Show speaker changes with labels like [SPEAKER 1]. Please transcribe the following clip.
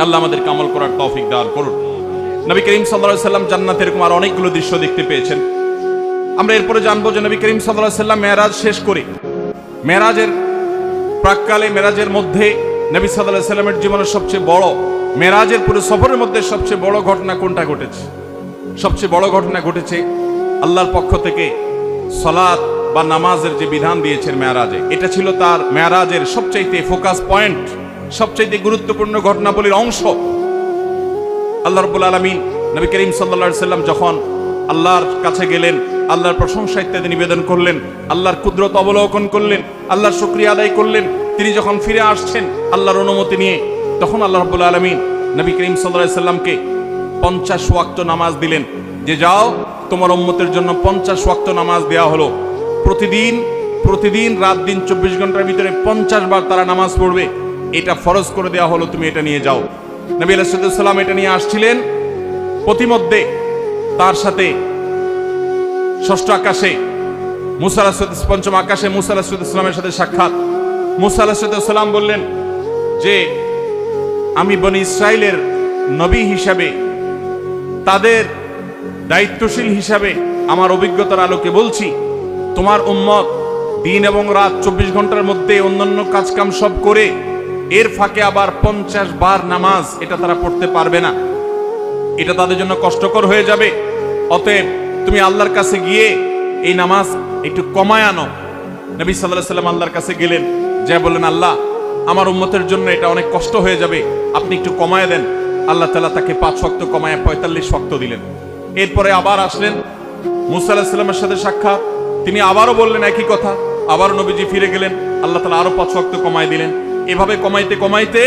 [SPEAKER 1] আল্লাহ আমাদেরকে আমল করার তৌফিক দান করুন। নবী করিম সাল্লাল্লাহু আলাইহি সাল্লাম জান্নাতে এরকম আর অনেকগুলো দৃশ্য দেখতে পেয়েছেন। আমরা এরপরে জানবো যে নবী করিম সাল্লাল্লাহু আলাইহি সাল্লাম মেরাজ শেষ করে মেরাজের প্রাককালে মেরাজের মধ্যে নবী সাল্লাল্লাহু আলাইহি সাল্লামের জীবনের সবচেয়ে বড় মেরাজের পুরো সফরের মধ্যে সবচেয়ে বড় ঘটনা কোনটা ঘটেছে? সবচেয়ে বড় ঘটনা ঘটেছে আল্লাহর পক্ষ থেকে সালাত বা নামাজের যে বিধান দিয়েছেন মেরাজে, এটা ছিল তার মেরাজের সবচাইতে ফোকাস পয়েন্ট, সবচাইতে গুরুত্বপূর্ণ ঘটনাবলীর অংশ। আল্লাহ রাব্বুল আলামিন নবী করিম সাল্লাল্লাহু আলাইহি সাল্লাম যখন আল্লাহর কাছে গেলেন, আল্লাহর প্রশংসা ইত্যাদি নিবেদন করলেন, আল্লাহর কুদরত অবলোকন করলেন, আল্লাহর শুকরিয়া আদায় করলেন, তিনি যখন ফিরে আসছেন আল্লাহর অনুমতি নিয়ে, তখন আল্লাহ রাব্বুল আলামিন নবী করিম সাল্লাল্লাহু আলাইহি সাল্লামকে 50 ওয়াক্ত নামাজ দিলেন, যে যাও তোমার উম্মতের জন্য 50 ওয়াক্ত নামাজ দেওয়া হলো। প্রতিদিন রাত দিন 24 ঘন্টার ভিতরে 50 বার তারা নামাজ পড়বে, এটা ফরজ করে দেওয়া হলো, তুমি এটা নিয়ে যাও। নবী আলাইহিস সালাম এটা নিয়ে আসছিলেন। প্রতিমধ্যে তার সাথে ষষ্ঠ আকাশে মুসা আলাইহিস পঞ্চম আকাশে মুসা আলাইহিস সালামের সাথে সাক্ষাৎ। মুসা আলাইহিস সালাম বললেন যে আমি বনি ইসরাইলের নবী হিসাবে, তাদের দায়িত্বশীল হিসাবে আমার অভিজ্ঞতার আলোকে বলছি, তোমার উম্মত দিন এবং রাত 24 ঘন্টার মধ্যে অন্যান্য কাজকাম সব করে এর ফাঁকে আবার 50 বার নামাজ এটা তারা পড়তে পারবে না, এটা তাদের জন্য কষ্টকর হয়ে যাবে। অতএব তুমি আল্লাহর কাছে গিয়ে এই নামাজ একটু কমায় আনো। নবী সাল্লাল্লাহু আলাইহি সাল্লাম আল্লাহর কাছে গেলেন, যা বললেন, আল্লাহ আমার উম্মতের জন্য এটা অনেক কষ্ট হয়ে যাবে, আপনি একটু কমায় দেন। আল্লাহ তাআলা তাকে 5 ওয়াক্ত কমায় 45 ওয়াক্ত দিলেন। এরপরে আবার আসলেন মুসা আলাইহিস সালামের সাথে সাক্ষাৎ, তিনি আবারও বললেন একই কথা, আবারও নবীজি ফিরে গেলেন, আল্লাহ তাআলা আরো 5 ওয়াক্ত কমায় দিলেন। এভাবে কমাইতে কমাইতে